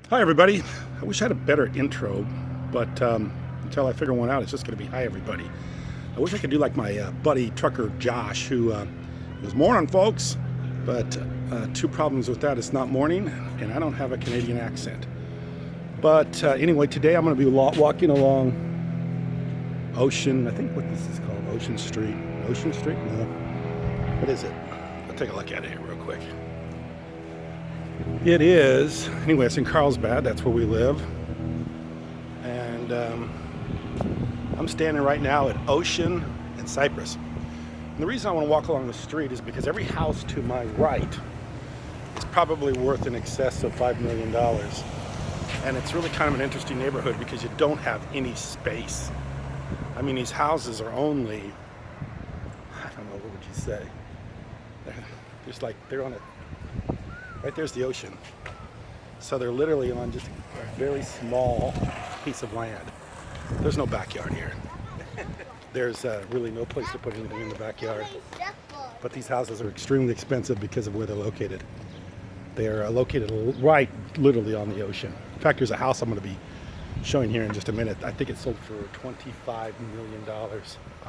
Hi, everybody. I wish I had a better intro, but until I figure one out, it's just going to be hi, everybody. I wish I could do like my buddy trucker Josh, who was morning, folks. But two problems with that: it's not morning, and I don't have a Canadian accent. But anyway, today I'm going to be walking along Ocean. I think what this is called, Ocean Street. Ocean Street? No. What is it? I'll take a look at it here real quick. It is, anyway, it's in Carlsbad, that's where we live. And I'm standing right now at Ocean and Cypress. And the reason I want to walk along the street is because every house to my right is probably worth in excess of $5 million. And it's really kind of an interesting neighborhood because you don't have any space. I mean, these houses are only, I don't know, what would you say? They're on a, right there's the ocean. So they're literally on just a very small piece of land. There's no backyard here. There's really no place to put anything in the backyard. But these houses are extremely expensive because of where they're located. They're located right literally on the ocean. In fact, there's a house I'm going to be showing here in just a minute. I think it sold for $25 million.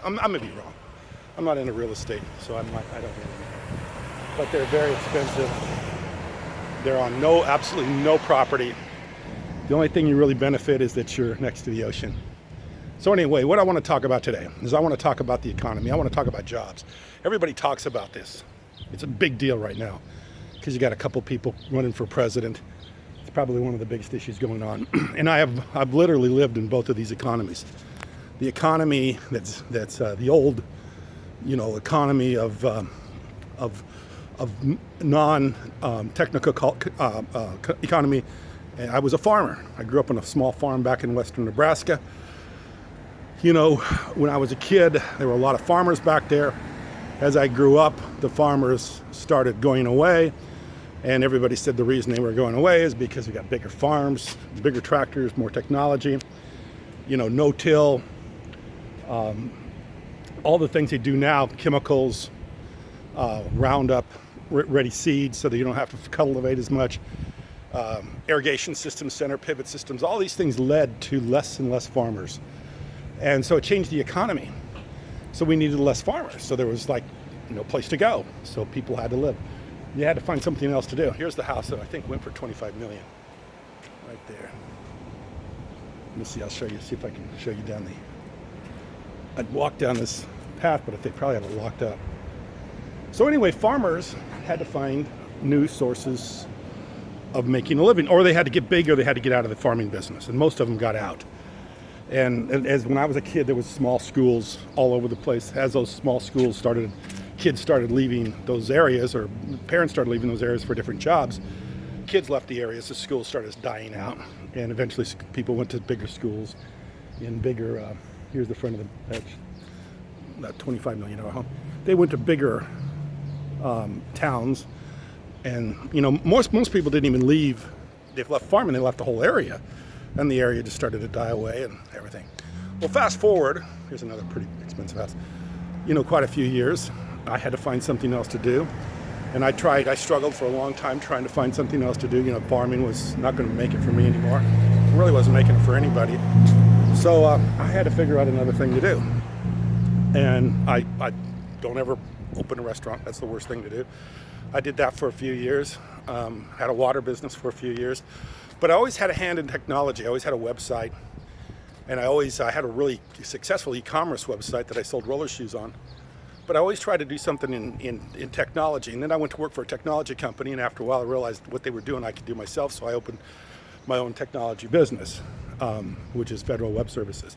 I'm going to be wrong. I'm not into real estate, so I don't really know. But they're very expensive. They're on absolutely no property. The only thing you really benefit is that you're next to the ocean. So anyway, what I want to talk about today is I want to talk about the economy. I want to talk about jobs. Everybody talks about this. It's a big deal right now because you got a couple people running for president. It's probably one of the biggest issues going on. And I've literally lived in both of these economies. The economy that's the old, economy of non-technical economy. And I was a farmer. I grew up on a small farm back in western Nebraska. When I was a kid, there were a lot of farmers back there. As I grew up, the farmers started going away. And everybody said the reason they were going away is because we got bigger farms, bigger tractors, more technology, no-till, all the things they do now, chemicals, Roundup ready seeds so that you don't have to cultivate as much, irrigation systems, center pivot systems, all these things led to less and less farmers. And so it changed the economy. So we needed less farmers. So there was no place to go. So people had to live. You had to find something else to do. Here's the house that I think went for $25 million. Right there. Let me see, I'll show if I can show you down I'd walk down this path, but they probably have it locked up. So anyway, farmers had to find new sources of making a living, or they had to get big, or they had to get out of the farming business, and most of them got out. And as when I was a kid, there was small schools all over the place. As those small schools started, kids started leaving those areas, or parents started leaving those areas for different jobs. Kids left the areas, the schools started dying out, and eventually people went to bigger schools in bigger, here's the front of that $25 million home. They went to bigger towns, and most people didn't even leave. They left farming, they left the whole area, and the area just started to die away and everything. Well, fast forward, here's another pretty expensive house. Quite a few years, I had to find something else to do, and I struggled for a long time trying to find something else to do. Farming was not going to make it for me anymore. It really wasn't making it for anybody. So I had to figure out another thing to do, and I don't ever open a restaurant. That's the worst thing to do. I did that for a few years, had a water business for a few years, but I always had a hand in technology. I always had a website, and I had a really successful e-commerce website that I sold roller shoes on, but I always tried to do something in technology. And then I went to work for a technology company, and after a while I realized what they were doing I could do myself, so I opened my own technology business, which is Federal Web Services,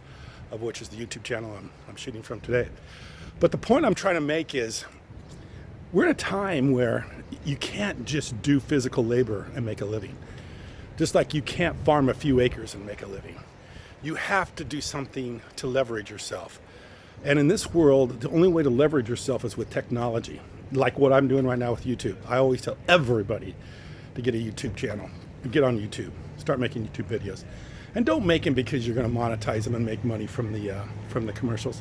of which is the YouTube channel I'm shooting from today. But the point I'm trying to make is we're in a time where you can't just do physical labor and make a living. Just like you can't farm a few acres and make a living. You have to do something to leverage yourself. And in this world, the only way to leverage yourself is with technology, like what I'm doing right now with YouTube. I always tell everybody to get a YouTube channel, get on YouTube, start making YouTube videos. And don't make them because you're going to monetize them and make money from the commercials.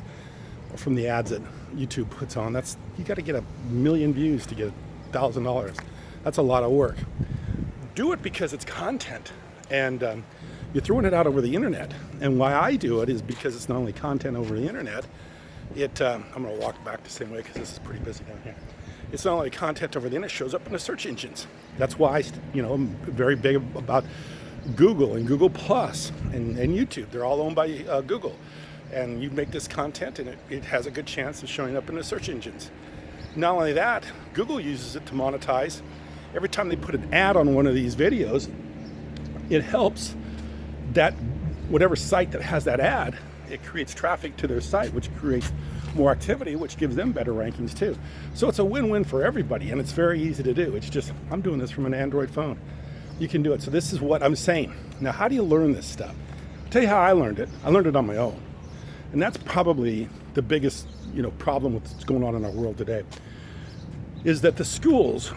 From the ads that YouTube puts on. You got to get 1 million views to get $1,000. That's a lot of work. Do it because it's content. and you're throwing it out over the internet. And why I do it is because it's not only content over the internet. I'm going to walk back the same way because this is pretty busy down here. It's not only content over the internet, it shows up in the search engines. That's why I'm very big about Google and Google Plus and YouTube. They're all owned by Google. And you make this content and it has a good chance of showing up in the search engines. Not only that, Google uses it to monetize. Every time they put an ad on one of these videos, it helps that whatever site that has that ad, it creates traffic to their site, which creates more activity, which gives them better rankings too. So it's a win-win for everybody, and it's very easy to do. It's just, I'm doing this from an Android phone. You can do it. So this is what I'm saying. Now, how do you learn this stuff? I'll tell you how I learned it. I learned it on my own. And that's probably the biggest, problem with what's going on in our world today, is that the schools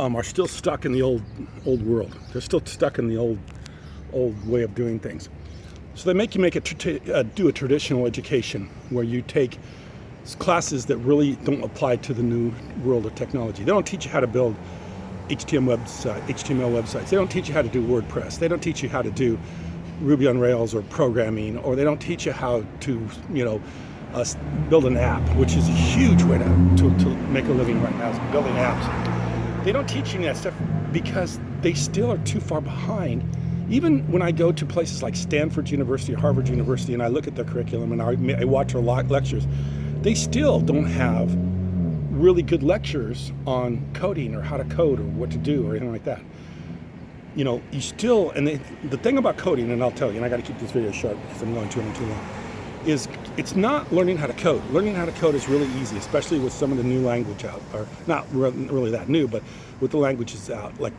are still stuck in the old world. They're still stuck in the old way of doing things. So they make you do a traditional education where you take classes that really don't apply to the new world of technology. They don't teach you how to build HTML websites. They don't teach you how to do WordPress. They don't teach you how to do Ruby on Rails or programming, or they don't teach you how to, build an app, which is a huge way to make a living right now, is building apps. They don't teach you that stuff because they still are too far behind. Even when I go to places like Stanford University or Harvard University and I look at their curriculum and I watch their lectures, they still don't have really good lectures on coding or how to code or what to do or anything like that. The thing about coding, and I'll tell you, and I got to keep this video short because I'm going too long, is it's not learning how to code. Learning how to code is really easy, especially with some of the new language out, or not really that new, but with the languages out, like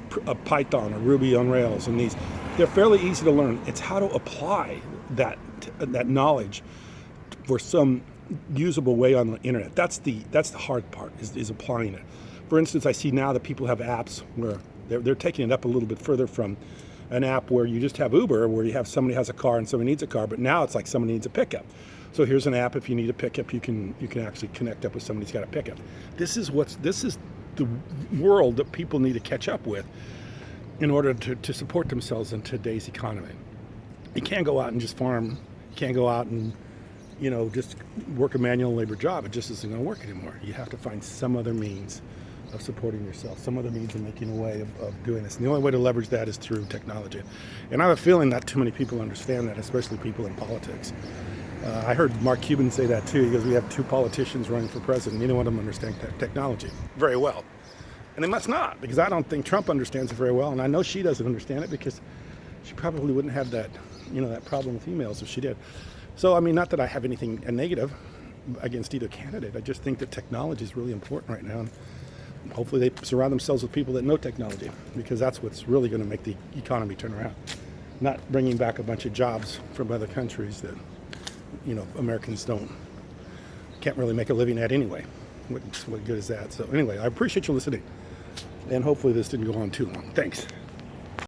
Python or Ruby on Rails, and they're fairly easy to learn. It's how to apply that knowledge for some usable way on the internet. That's the hard part, is applying it. For instance, I see now that people have apps where they're taking it up a little bit further from an app where you just have Uber, where you have somebody has a car and somebody needs a car, but now it's like somebody needs a pickup. So here's an app. If you need a pickup, you can actually connect up with somebody who's got a pickup. This is the world that people need to catch up with in order to support themselves in today's economy. You can't go out and just farm. You can't go out and just work a manual labor job. It just isn't going to work anymore. You have to find some other means of supporting yourself, some other means of making a way of doing this. And the only way to leverage that is through technology. And I have a feeling not too many people understand that, especially people in politics. I heard Mark Cuban say that too. He goes, we have two politicians running for president. Neither one of them understand technology very well. And they must not, because I don't think Trump understands it very well. And I know she doesn't understand it because she probably wouldn't have that problem with emails if she did. So, not that I have anything negative against either candidate. I just think that technology is really important right now. And hopefully they surround themselves with people that know technology, because that's what's really going to make the economy turn around. Not bringing back a bunch of jobs from other countries that, Americans can't really make a living at anyway. What good is that? So anyway, I appreciate you listening. And hopefully this didn't go on too long. Thanks.